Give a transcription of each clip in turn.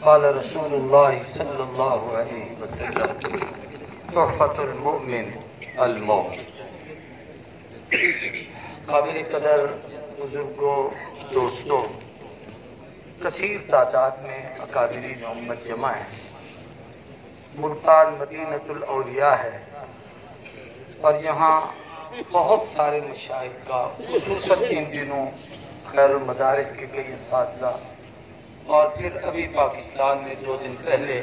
قال رسول اللہ صلی اللہ علیہ وسلم تحفۃ المؤمن المومن۔ قابل قدر بزرگوں، دوستوں، کثیر تعداد میں اکابرین امت جمع ہیں۔ ملتان مدینۃ الاولیاء ہے اور یہاں بہت سارے مشائخ کا، خصوصاً ان دنوں خیر المدارس کے کئی اساتذہ، اور پھر ابھی پاکستان میں 2 دن پہلے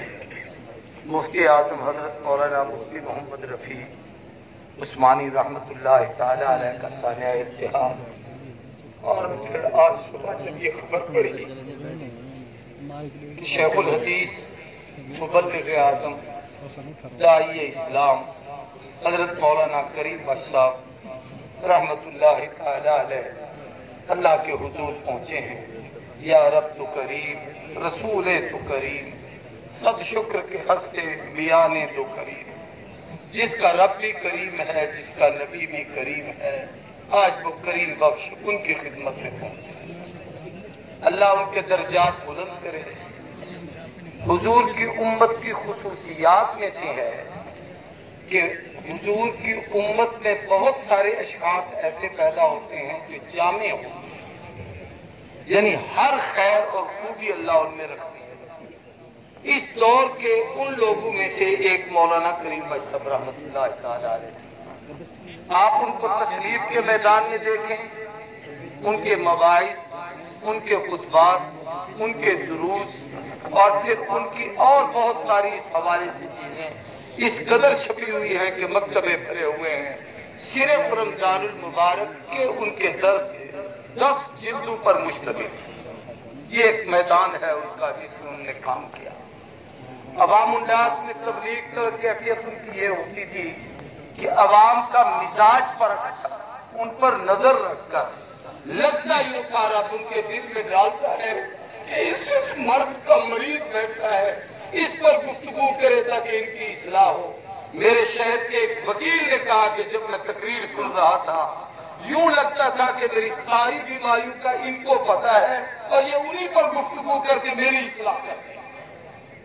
مفتی اعظم حضرت مولانا مفتی محمد رفیع عثمانی رحمۃ اللہ تعالی علیہ کا سانحہ ارتحال، اور پھر آج صبح جب یہ خبر پڑی کہ شیخ الحدیث مبلغ اعظم داعی اسلام حضرت مولانا کریم بخش صاحب رحمۃ اللہ تعالی علیہ اللہ کے حضور پہنچے ہیں۔ یا رب تو کریم، رسول تو کریم، صد شکر کے ہنستے بیان تو کریم۔ جس کا رب بھی کریم ہے، جس کا نبی بھی کریم ہے، آج وہ کریم بخش ان کی خدمت میں پہنچے۔ اللہ ان کے درجات بلند کرے۔ حضور کی امت کی خصوصیات میں سے ہے کہ حضور کی امت میں بہت سارے اشخاص ایسے پیدا ہوتے ہیں جو جامع ہوتے ہیں، یعنی ہر خیر اور خوبی اللہ ان میں رکھتی ہے۔ اس دور کے ان لوگوں میں سے ایک مولانا کریم بخش صاحب رحمۃ اللہ تعالی علیہ، آپ ان کو تشریف کے میدان میں دیکھیں، ان کے مواعظ، ان کے خطبات، ان کے دروس، اور پھر ان کی اور بہت ساری اس حوالے سے چیزیں اس قدر چھپی ہوئی ہیں کہ مکتبے بھرے ہوئے ہیں۔ صرف رمضان المبارک کے ان کے درس 10 جلدوں پر مشتمل۔ یہ ایک میدان ہے ان کا جس میں انہوں نے کام کیا۔ عوام الناس میں تبلیغ کی کیفیت ان کی یہ ہوتی تھی کہ عوام کا مزاج پر ان پر نظر رکھ کر لگتا یہ سارا ان کے دل میں ڈالتا ہے کہ اس مرض کا مریض بیٹھا ہے، اس پر گفتگو کرے تاکہ ان کی اصلاح ہو۔ میرے شہر کے ایک وکیل نے کہا کہ جب میں تقریر سن رہا تھا یوں لگتا تھا کہ میری ساری بیماریوں کا ان کو پتا ہے اور یہ انہی پر گفتگو کر کے میری اصلاح کرتے ہیں۔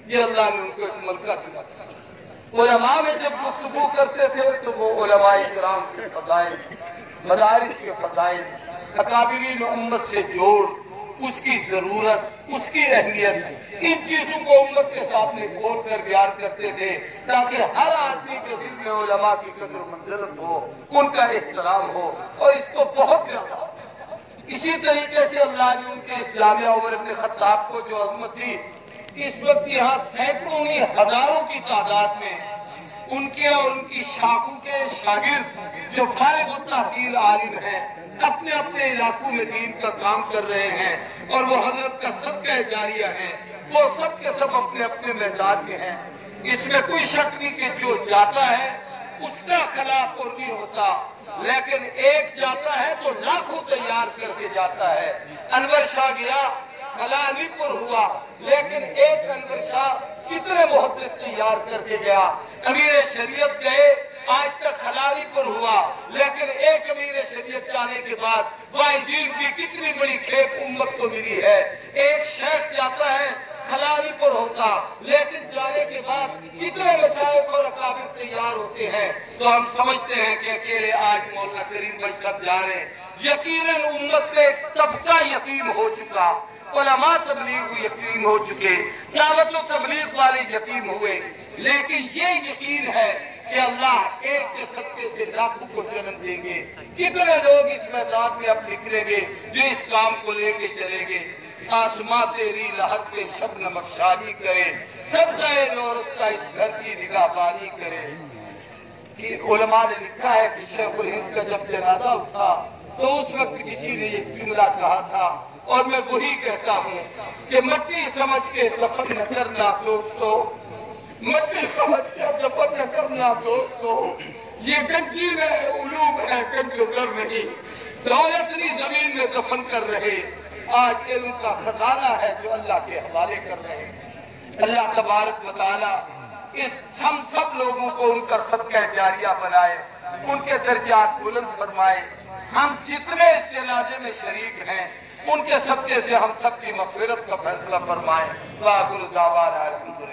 یہ اللہ نے ان کو ایک ملکہ دیا تھا۔ علماء میں جب گفتگو کرتے تھے تو وہ علماء کرام کے فضائل، مدارس کے فضائل، اکابرین امت سے جوڑ، اس کی ضرورت، اس کی اہمیت، ان چیزوں کو امت کے سامنے کھول کر بیان کرتے تھے تاکہ ہر آدمی کے دل میں علماء کی قدر و منزلت ہو، ان کا احترام ہو، اور اس کو بہت زیادہ۔ اسی طریقے سے اللہ نے ان کے اس جامعہ عمر ابن خطاب کو جو عظمت دی، اس وقت یہاں سینکڑوں نہیں ہزاروں کی تعداد میں ان کے اور ان کی شاخوں کے شاگرد جو فارغ التحصیل عالم ہیں، اپنے اپنے علاقوں میں دین کا کام کر رہے ہیں، اور وہ حضرت کا صدقہ جاریہ ہے، وہ سب کے سب اپنے اپنے میدان میں ہیں۔ اس میں کوئی شک نہیں کہ جو جاتا ہے اس کا خلاف اور نہیں ہوتا، لیکن ایک جاتا ہے تو لاکھوں تیار کر کے جاتا ہے۔ انور شاہ گیا، خلانی پر ہوا، لیکن ایک انور شاہ کتنے محدث تیار کر کے گیا۔ امیر شریعت گئے، آج تک خلانی پر ہوا، لیکن ایک امیر شریعت جانے کے بعد واعظین کی کتنی بڑی کھیپ امت کو ملی ہے۔ ایک شیخ جاتا ہے خلانی پر ہوتا، لیکن جانے کے بعد کتنے مشائخ اور اکابر تیار ہوتے ہیں۔ تو ہم سمجھتے ہیں کہ اکیلے آج مولانا کریم بخش صاحب جا رہے ہیں۔ یقیناً امت میں ایک طبقہ یتیم ہو چکا، علماء تبلیغ یتیم ہو چکے، دعوت و تبلیغ والے یتیم ہوئے، لیکن یہ یقین ہے کہ اللہ ایک کے صدقے سے لاکھوں کو جنم دیں گے۔ کتنے لوگ اس میدان میں اب نکلیں گے جو اس کام کو لے کے چلیں گے۔ آسماں تیری لہر پہ شبنم افشانی کرے، سبزہ نورستہ اس گھر کی نگاہ بانی کرے۔ کہ علماء نے لکھا ہے کہ شیخ الہند کا جب جنازہ اٹھا تو اس وقت کسی نے یہ جملہ کہا تھا، اور میں وہی کہتا ہوں کہ مٹی سمجھ کے دفن نہ کرنا دوستو، مٹی سمجھ کے دفن نہ کرنا دوستو، یہ گنجین ہے، علوم ہے، گنج و زر نہیں، دولت نہیں زمین میں دفن کر رہے، آج علم کا خزانہ ہے جو اللہ کے حوالے کر رہے ہیں۔ اللہ تبارک و تعالیٰ ہم سب لوگوں کو ان کا صدقہ جاریہ بنائے، ان کے درجات بلند فرمائے۔ ہم جتنے اس جنازے میں شریک ہیں ان کے صدقے سے ہم سب کی مغفرت کا فیصلہ فرمائیں۔ وآخر دعوانا الحمدللہ۔